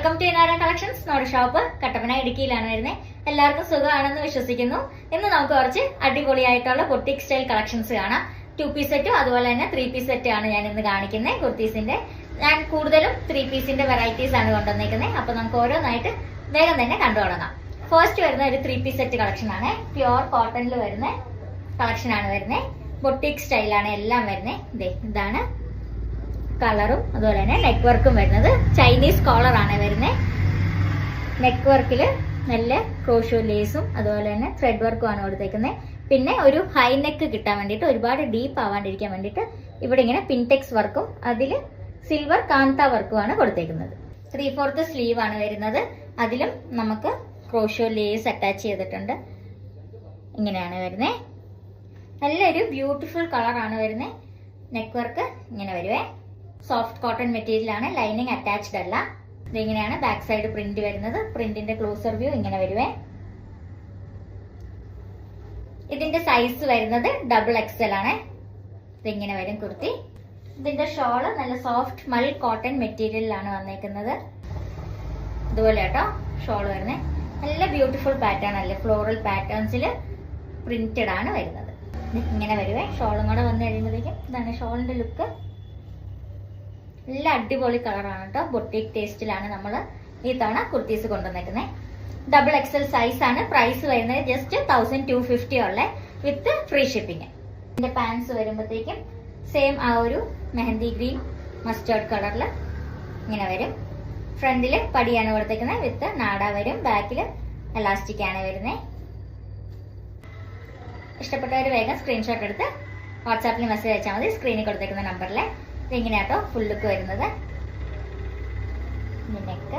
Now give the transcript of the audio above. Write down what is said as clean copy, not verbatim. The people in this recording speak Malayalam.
Welcome to Inara collections. നമ്മുടെ ഷോപ്പ് കട്ടപ്പന ഇടുക്കിയിലാണ് വരുന്നത്. എല്ലാവർക്കും സുഖമാണെന്ന് വിശ്വസിക്കുന്നു. ഇന്ന് നമുക്ക് കുറച്ച് അടിപൊളിയായിട്ടുള്ള ബൊട്ടിക് സ്റ്റൈൽ കളക്ഷൻസ് കാണാം. 2 പീസ് സെറ്റും അതുപോലെ തന്നെ 3 പീസ് സെറ്റും ആണ് ഞാൻ ഇന്ന് കാണിക്കുന്നത്. കുർത്തീസിന്റെ ഞാൻ കൂടുതലും 3 പീസിന്റെ വെറൈറ്റീസ് ആണ് കൊണ്ടുവന്നിരിക്കുന്നത്. അപ്പൊ നമുക്ക് ഓരോന്നായിട്ട് വേഗം തന്നെ കണ്ടു തുടങ്ങാം. ഫസ്റ്റ് വരുന്ന ഒരു 3 പീസ് സെറ്റ് കളക്ഷൻ ആണ്. പ്യുവർ കോട്ടണിൽ വരുന്ന കളക്ഷൻ ആണ് വരുന്നത്. ബൊട്ടിക് സ്റ്റൈലാണ് എല്ലാം വരുന്നത്. ഇതാണ് കളറും അതുപോലെ തന്നെ നെക്ക് വർക്കും വരുന്നത്. ചൈനീസ് കോളർ ആണ് വരുന്നത്. നെക്ക് വർക്കിൽ നല്ല ക്രോഷോ ലേസും അതുപോലെ തന്നെ ത്രെഡ് വർക്കും ആണ് കൊടുത്തേക്കുന്നത്. പിന്നെ ഒരു ഹൈ നെക്ക് കിട്ടാൻ വേണ്ടിയിട്ട്, ഒരുപാട് ഡീപ്പ് ആവാണ്ടിരിക്കാൻ വേണ്ടിയിട്ട് ഇവിടെ ഇങ്ങനെ പിൻടെക്സ് വർക്കും അതിൽ സിൽവർ കാന്ത വർക്കും ആണ് കൊടുത്തേക്കുന്നത്. 3/4 സ്ലീവ് ആണ് വരുന്നത്. അതിലും നമുക്ക് ക്രോഷോ ലേസ് അറ്റാച്ച് ചെയ്തിട്ടുണ്ട്. ഇങ്ങനെയാണ് വരുന്നത്. നല്ലൊരു ബ്യൂട്ടിഫുൾ കളറാണ് വരുന്നത്. നെക്ക് വർക്ക് ഇങ്ങനെ വരുവേ. സോഫ്റ്റ് കോട്ടൺ മെറ്റീരിയൽ ആണ്. ലൈനിങ് അറ്റാച്ച്ഡ് അല്ല. ഇതിങ്ങനെയാണ് ബാക്ക് സൈഡ് പ്രിന്റ് വരുന്നത്. പ്രിന്റിന്റെ ക്ലോസർ വ്യൂ ഇങ്ങനെ വരുവേ. ഇതിന്റെ സൈസ് വരുന്നത് XXL ആണ്. ഇതിങ്ങനെ വരും കുർത്തി. ഇതിന്റെ ഷോള് നല്ല സോഫ്റ്റ് മൾ കോട്ടൺ മെറ്റീരിയലിലാണ് വന്നേക്കുന്നത്. ഇതുപോലെ കേട്ടോ ഷോള് വരുന്നത്. നല്ല ബ്യൂട്ടിഫുൾ പാറ്റേൺ അല്ലേ. ഫ്ലോറൽ പാറ്റേൺസിൽ പ്രിന്റഡ് ആണ് വരുന്നത്. ഇങ്ങനെ വരുവേ. ഷോളും കൂടെ വന്നു കഴിയുമ്പോഴേക്കും ഇതാണ് ഷോളിന്റെ ലുക്ക്. നല്ല അടിപൊളി കളറാണ് കേട്ടോ. ബൊട്ടിക് ടേസ്റ്റിലാണ് നമ്മൾ ഈ തവണ കുർത്തീസ് കൊണ്ടുവന്നിരിക്കുന്നത്. XXL സൈസ് ആണ്. പ്രൈസ് വരുന്നത് ജസ്റ്റ് 1250 ഉള്ള വിത്ത് ഫ്രീ ഷിപ്പിംഗ്. ഇതിന്റെ പാൻസ് വരുമ്പോഴത്തേക്കും സെയിം ആ ഒരു മെഹന്തി ഗ്രീൻ മസ്റ്റേർഡ് കളറിൽ ഇങ്ങനെ വരും. ഫ്രണ്ടില് പടിയാണ് കൊടുത്തേക്കുന്നത്. വിത്ത് നാട വരും. ബാക്കിൽ എലാസ്റ്റിക് ആണ് വരുന്നത്. ഇഷ്ടപ്പെട്ടവർ വേഗം സ്ക്രീൻഷോട്ട് എടുത്ത് വാട്സാപ്പിൽ മെസ്സേജ് അയച്ചാൽ മതി. സ്ക്രീനിൽ കൊടുത്തേക്കുന്ന നമ്പറിൽ. ഇതിങ്ങനെയാട്ടോ ഫുൾ ലുക്ക് വരുന്നത്. നെക്ക്